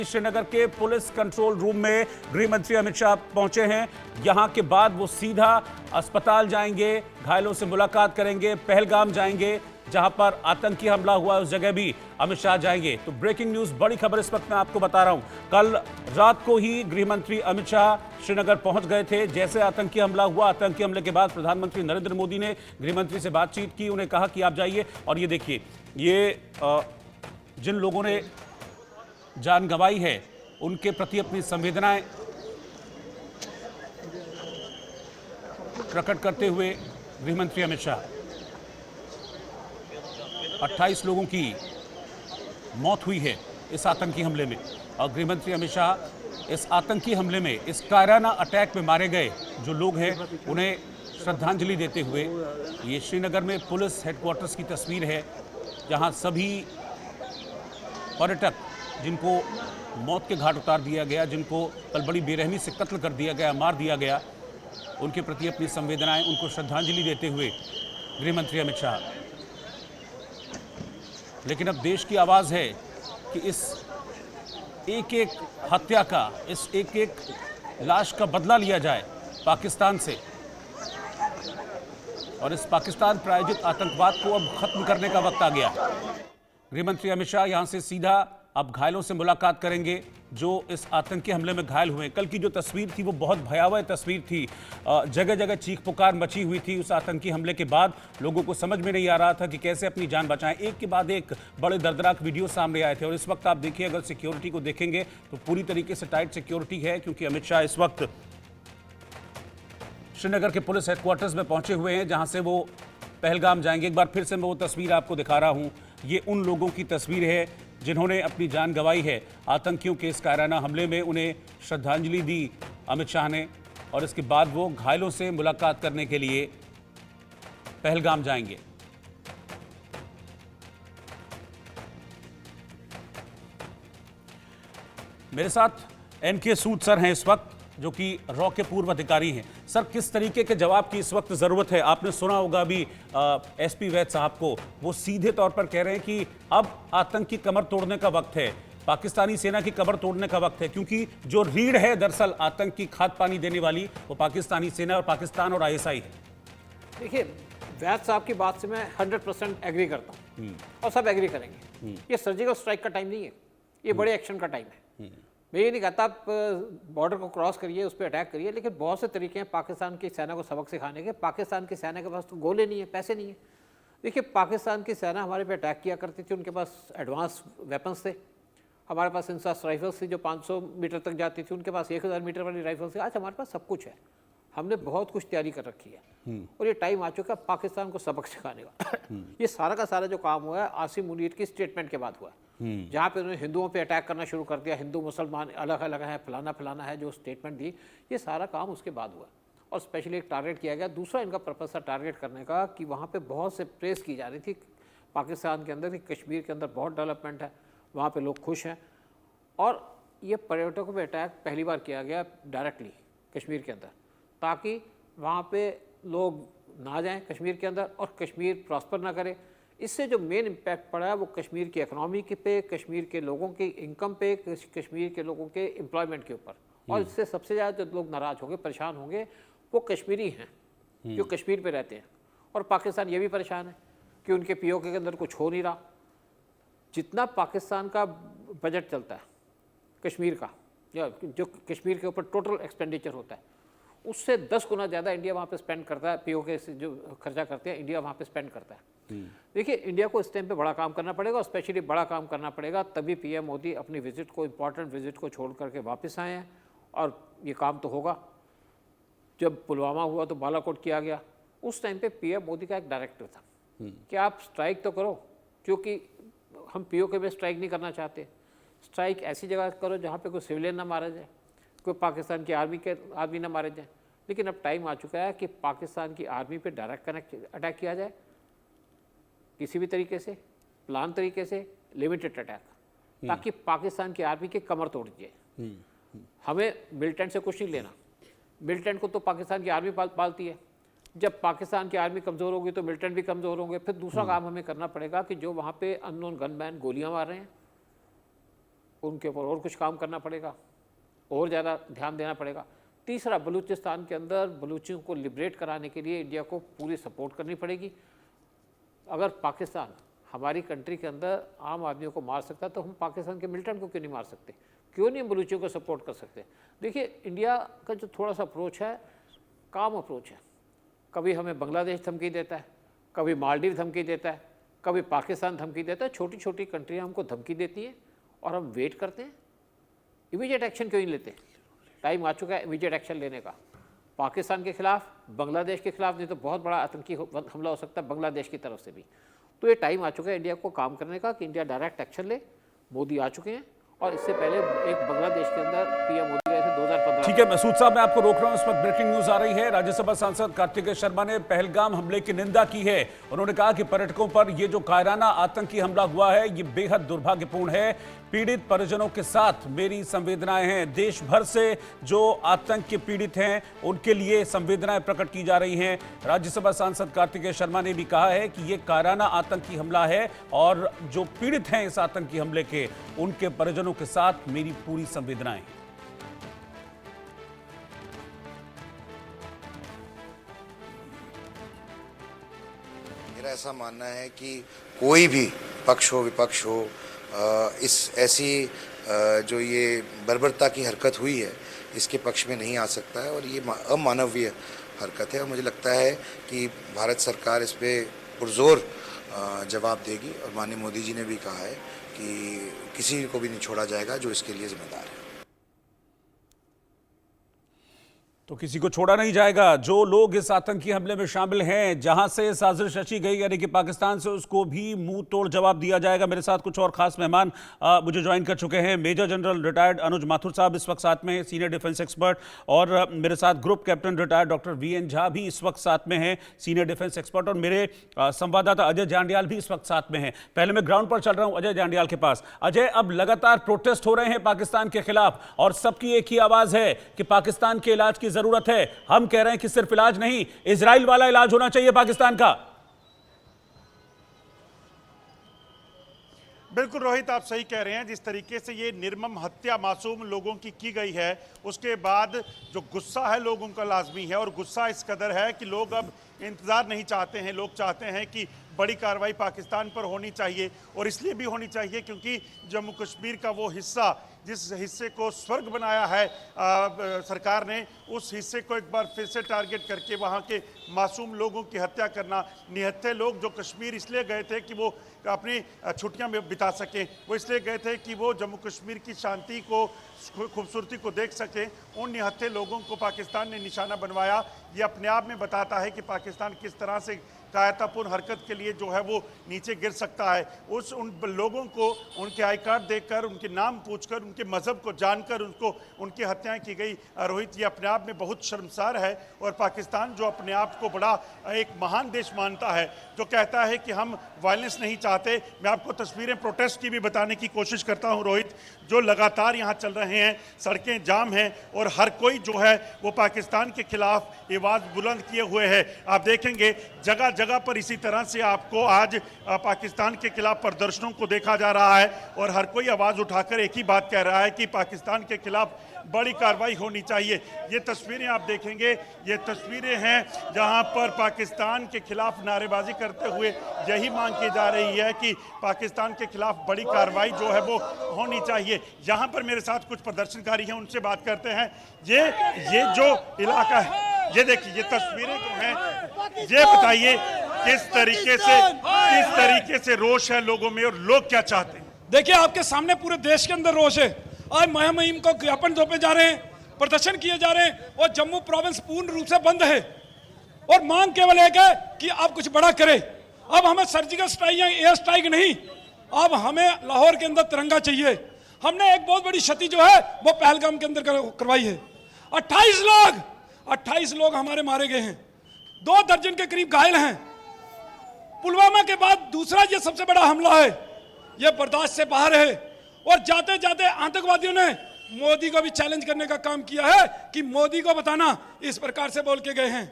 श्रीनगर के police control room में गृह मंत्री अमित शाह पहुंचे हैं। यहां के बाद वो सीधा अस्पताल जाएंगे, घायलों से मुलाकात करेंगे, पहलगाम जाएंगे, जहां पर आतंकी हमला हुआ उस जगह भी अमित शाह जाएंगे। तो ब्रेकिंग न्यूज, बड़ी खबर इस वक्त मैं आपको बता रहा हूं। कल रात को ही गृह मंत्री अमित शाह श्रीनगर पहुंच गए थे। जैसे आतंकी हमला हुआ, आतंकी हमले के बाद प्रधानमंत्री नरेंद्र मोदी ने गृह मंत्री से बातचीत की, उन्हें कहा कि आप जाइए। और ये देखिए, ये जिन लोगों ने जान गंवाई है उनके प्रति अपनी संवेदनाएं प्रकट करते हुए गृह मंत्री अमित शाह, 28 लोगों की मौत हुई है इस आतंकी हमले में। और गृह मंत्री अमित शाह इस आतंकी हमले में, इस कायराना अटैक में मारे गए जो लोग हैं उन्हें श्रद्धांजलि देते हुए, ये श्रीनगर में पुलिस हेडक्वार्टर्स की तस्वीर है, जहां सभी पर्यटक जिनको मौत के घाट उतार दिया गया, जिनको कल बड़ी बेरहमी से कत्ल कर दिया गया, मार दिया गया, उनके प्रति अपनी संवेदनाएं, उनको श्रद्धांजलि देते हुए गृह मंत्री अमित शाह। लेकिन अब देश की आवाज़ है कि इस एक एक हत्या का, इस एक एक लाश का बदला लिया जाए पाकिस्तान से, और इस पाकिस्तान प्रायोजित आतंकवाद को अब खत्म करने का वक्त आ गया। गृह मंत्री अमित शाह यहां से सीधा अब घायलों से मुलाकात करेंगे जो इस आतंकी हमले में घायल हुए। कल की जो तस्वीर थी वो बहुत भयावह तस्वीर थी। जगह जगह चीख पुकार मची हुई थी उस आतंकी हमले के बाद। लोगों को समझ में नहीं आ रहा था कि कैसे अपनी जान बचाएं। एक के बाद एक बड़े दर्दनाक वीडियो सामने आए थे। और इस वक्त आप देखिए, अगर सिक्योरिटी को देखेंगे तो पूरी तरीके से टाइट सिक्योरिटी है, क्योंकि अमित शाह इस वक्त श्रीनगर के पुलिस हेडक्वार्टर्स में पहुंचे हुए हैं, जहां से वो पहलगाम जाएंगे। एक बार फिर से मैं वो तस्वीर आपको दिखा रहा हूं। ये उन लोगों की तस्वीर है जिन्होंने अपनी जान गंवाई है आतंकियों के इस कायराना हमले में। उन्हें श्रद्धांजलि दी अमित शाह ने, और इसके बाद वो घायलों से मुलाकात करने के लिए पहलगाम जाएंगे। मेरे साथ एनके सूद सर हैं इस वक्त, जो कि रॉ के पूर्व अधिकारी हैं। सर, किस तरीके के जवाब की इस वक्त ज़रूरत है? आपने सुना होगा अभी एसपी वैद साहब को, वो सीधे तौर पर कह रहे हैं कि अब आतंक की कमर तोड़ने का वक्त है, पाकिस्तानी सेना की कमर तोड़ने का वक्त है, क्योंकि जो रीढ़ है दरअसल आतंक की खाद पानी देने वाली, वो पाकिस्तानी सेना और पाकिस्तान और ISI है। देखिए, वैद साहब की बात से मैं 100% एग्री करता हूँ, और सब एग्री करेंगे। ये सर्जिकल स्ट्राइक का टाइम नहीं है, ये बड़े एक्शन का टाइम है। मैं ये नहीं कहता आप बॉर्डर को क्रॉस करिए, उस पर अटैक करिए, लेकिन बहुत से तरीके हैं पाकिस्तान की सेना को सबक सिखाने के। पाकिस्तान की सेना के पास तो गोले नहीं है, पैसे नहीं है। देखिए, पाकिस्तान की सेना हमारे पे अटैक किया करती थी, उनके पास एडवांस वेपन्स थे। हमारे पास इंसास राइफल्स थी जो 500 मीटर तक जाती थी, उनके पास 1000 मीटर वाली राइफल्स थी। आज हमारे पास सब कुछ है, हमने बहुत कुछ तैयारी कर रखी है, और ये टाइम आ चुका है पाकिस्तान को सबक सिखाने का। ये सारा का सारा जो काम हुआ है आसिम मुनीर की स्टेटमेंट के बाद हुआ है, जहाँ पे उन्होंने हिंदुओं पे अटैक करना शुरू कर दिया, हिंदू मुसलमान अलग अलग है, फलाना फलाना है, जो स्टेटमेंट दी, ये सारा काम उसके बाद हुआ। और स्पेशली एक टारगेट किया गया। दूसरा इनका पर्पस था टारगेट करने का कि वहाँ पे बहुत से प्रेस की जा रही थी पाकिस्तान के अंदर कि कश्मीर के अंदर बहुत डेवलपमेंट है, वहाँ पे लोग खुश हैं। और ये पर्यटकों पे अटैक पहली बार किया गया डायरेक्टली कश्मीर के अंदर, ताकि वहाँ पे लोग ना जाएं कश्मीर के अंदर और कश्मीर प्रॉस्पर ना करे। इससे जो मेन इम्पैक्ट पड़ा है वो कश्मीर की इकनॉमी पे, कश्मीर के लोगों की इनकम पे, कश्मीर के लोगों के एम्प्लॉयमेंट के ऊपर। और इससे सबसे ज़्यादा जो लोग नाराज़ होंगे, परेशान होंगे, वो कश्मीरी हैं जो कश्मीर पे रहते हैं। और पाकिस्तान ये भी परेशान है कि उनके POK के अंदर कुछ हो नहीं रहा। जितना पाकिस्तान का बजट चलता है कश्मीर का, या जो कश्मीर के ऊपर टोटल एक्सपेंडिचर होता है, उससे 10 गुना ज़्यादा इंडिया वहाँ पे स्पेंड करता है। POK से जो खर्चा करते हैं इंडिया वहाँ पे स्पेंड करता है। देखिए, इंडिया को इस टाइम पे बड़ा काम करना पड़ेगा, और स्पेशली बड़ा काम करना पड़ेगा तभी PM मोदी अपनी विजिट को, इम्पॉर्टेंट विजिट को छोड़ करके वापस आए हैं। और ये काम तो होगा। जब पुलवामा हुआ तो बालाकोट किया गया, उस टाइम पे PM मोदी का एक डायरेक्टिव था कि आप स्ट्राइक तो करो, क्योंकि हम POK में स्ट्राइक नहीं करना चाहते। स्ट्राइक ऐसी जगह करो जहाँ पे कोई सिविलियन ना मारा जाए, कोई पाकिस्तान की आर्मी के आदमी ना मारे जाए। लेकिन अब टाइम आ चुका है कि पाकिस्तान की आर्मी पे डायरेक्ट अटैक किया जाए, किसी भी तरीके से, प्लान तरीके से, लिमिटेड अटैक, ताकि पाकिस्तान की आर्मी की कमर तोड़ जाए। हमें मिलिटेंट से कुछ नहीं लेना, मिलिटेंट को तो पाकिस्तान की आर्मी पालती है। जब पाकिस्तान की आर्मी कमज़ोर होगी तो मिलिटेंट भी कमज़ोर होंगे। फिर दूसरा काम हमें करना पड़ेगा कि जो वहाँ पे अननोन गनमैन गोलियाँ मार रहे हैं, उनके ऊपर और कुछ काम करना पड़ेगा, और ज़्यादा ध्यान देना पड़ेगा। तीसरा, बलूचिस्तान के अंदर बलूचियों को लिबरेट कराने के लिए इंडिया को पूरी सपोर्ट करनी पड़ेगी। अगर पाकिस्तान हमारी कंट्री के अंदर आम आदमियों को मार सकता है तो हम पाकिस्तान के मिलिटेंट को क्यों नहीं मार सकते, क्यों नहीं हम बलूचियों को सपोर्ट कर सकते। देखिए, इंडिया का जो थोड़ा सा अप्रोच है, काम अप्रोच है। कभी हमें बांग्लादेश धमकी देता है, कभी मालदीव धमकी देता है, कभी पाकिस्तान धमकी देता है। छोटी छोटी कंट्रियाँ हमको धमकी देती हैं और हम वेट करते हैं। इमीडिएट एक्शन क्यों नहीं लेते? टाइम आ चुका है इमीडिएट एक्शन लेने का, पाकिस्तान के खिलाफ, बांग्लादेश के खिलाफ। नहीं तो बहुत बड़ा आतंकी हमला हो सकता है बांग्लादेश की तरफ से भी। तो ये टाइम आ चुका है इंडिया को काम करने का कि इंडिया डायरेक्ट एक्शन ले। मोदी आ चुके हैं, और इससे पहले एक बांग्लादेश के अंदर पीएम मोदी गए थे 2015। ठीक है मसूद साहब, मैं आपको रोक रहा हूं, इस वक्त ब्रेकिंग न्यूज आ रही है। राज्यसभा सांसद कार्तिकेय शर्मा ने पहलगाम हमले की निंदा की है। उन्होंने कहा कि पर्यटकों पर यह जो कायराना आतंकी हमला हुआ है, ये बेहद दुर्भाग्यपूर्ण है। पीड़ित परिजनों के साथ मेरी संवेदनाएं हैं। देश भर से जो आतंक के पीड़ित हैं उनके लिए संवेदनाएं प्रकट की जा रही हैं। राज्यसभा सांसद कार्तिकेय शर्मा ने भी कहा है कि यह कायराना आतंकी हमला है, और जो पीड़ित हैं इस आतंकी हमले के, उनके परिजनों के साथ मेरी पूरी संवेदनाएं। मेरा ऐसा मानना है कि कोई भी पक्ष हो विपक्ष हो, इस ऐसी जो ये बर्बरता की हरकत हुई है इसके पक्ष में नहीं आ सकता है, और ये अमानवीय हरकत है। और मुझे लगता है कि भारत सरकार इस पे पुरजोर जवाब देगी, और माननीय मोदी जी ने भी कहा है कि किसी को भी नहीं छोड़ा जाएगा जो इसके लिए जिम्मेदार है। तो किसी को छोड़ा नहीं जाएगा। जो लोग इस आतंकी हमले में शामिल हैं, जहां से साजिश रची गई यानी कि पाकिस्तान से, उसको भी मुंह तोड़ जवाब दिया जाएगा। मेरे साथ कुछ और खास मेहमान मुझे ज्वाइन कर चुके हैं। मेजर जनरल रिटायर्ड अनुज माथुर साहब इस वक्त साथ में हैं, सीनियर डिफेंस एक्सपर्ट, और मेरे साथ group captain retired doctor VN Jha भी इस वक्त साथ में हैं, सीनियर डिफेंस एक्सपर्ट, और मेरे संवाददाता अजय जांडियाल भी इस वक्त साथ में हैं। पहले मैं ग्राउंड पर चल रहा हूं अजय जांडियाल के पास। अजय, अब लगातार प्रोटेस्ट हो रहे हैं पाकिस्तान के खिलाफ, और सबकी एक ही आवाज है कि पाकिस्तान के इलाज की जरूरत है। हम कह रहे हैं कि सिर्फ इलाज नहीं, इजराइल वाला इलाज होना चाहिए पाकिस्तान का। बिल्कुल रोहित, आप सही कह रहे हैं। जिस तरीके से ये निर्मम हत्या मासूम लोगों की गई है, उसके बाद जो गुस्सा है लोगों का लाजमी है, और गुस्सा इस कदर है कि लोग अब इंतज़ार नहीं चाहते हैं। लोग चाहते हैं कि बड़ी कार्रवाई पाकिस्तान पर होनी चाहिए, और इसलिए भी होनी चाहिए क्योंकि जम्मू कश्मीर का वो हिस्सा, जिस हिस्से को स्वर्ग बनाया है सरकार ने, उस हिस्से को एक बार फिर से टारगेट करके वहाँ के मासूम लोगों की हत्या करना। निहत्थे लोग जो कश्मीर इसलिए गए थे कि वो अपनी छुट्टियां में बिता सकें, वो इसलिए गए थे कि वो जम्मू कश्मीर की शांति को, खूबसूरती को देख सकें। उन निहत्थे लोगों को पाकिस्तान ने निशाना बनवाया। ये अपने आप में बताता है कि पाकिस्तान किस तरह से कायरतापूर्ण हरकत के लिए जो है वो नीचे गिर सकता है। उन लोगों को उनके आई कार्ड देखकर, उनके नाम पूछकर, उनके मज़हब को जानकर उनकी हत्याएं की गई। रोहित, ये अपने आप में बहुत शर्मसार है। और पाकिस्तान जो अपने आप को बड़ा एक महान देश मानता है, जो कहता है कि हम वायलेंस नहीं चाहते। मैं आपको तस्वीरें प्रोटेस्ट की भी बताने की कोशिश करता हूं रोहित, जो लगातार यहाँ चल रहे हैं। सड़कें जाम हैं, और हर कोई जो है वो पाकिस्तान के खिलाफ आवाज़ बुलंद किए हुए है। आप देखेंगे जगह जगह पर इसी तरह से आपको आज पाकिस्तान के खिलाफ प्रदर्शनों को देखा जा रहा है, और हर कोई आवाज़ उठाकर एक ही बात कह रहा है कि पाकिस्तान के खिलाफ बड़ी कार्रवाई होनी चाहिए। ये तस्वीरें आप देखेंगे, ये तस्वीरें हैं जहां पर पाकिस्तान के खिलाफ नारेबाजी करते हुए यही मांग की जा रही है कि पाकिस्तान के खिलाफ बड़ी कार्रवाई जो है वो होनी चाहिए। यहाँ पर मेरे साथ कुछ प्रदर्शनकारी हैं, उनसे बात करते हैं। ये जो इलाका है, ये देखिए, ये तस्वीरें जो हैं, ये बताइए किस तरीके से रोष है लोगों में, और लोग क्या चाहते हैं। देखिए, आपके सामने पूरे देश के अंदर रोष है। आज मुहिम को ज्ञापन सौंपे जा रहे हैं, प्रदर्शन किए जा रहे हैं, और जम्मू प्रोविंस पूर्ण रूप से बंद है, और मांग केवल एक है कि आप कुछ बड़ा करें। अब हमें सर्जिकल स्ट्राइक या एयर स्ट्राइक नहीं, अब हमें लाहौर के अंदर तिरंगा चाहिए। हमने एक बहुत बड़ी क्षति जो है वो पहलगाम के अंदर करवाई है। 28 लोग हमारे मारे गए हैं, 2 दर्जन के करीब घायल हैं। पुलवामा के बाद दूसरा ये सबसे बड़ा हमला है, ये बर्दाश्त से बाहर है। और जाते जाते आतंकवादियों ने मोदी को भी चैलेंज करने का काम किया है कि मोदी को बताना, इस प्रकार से बोल के गए हैं।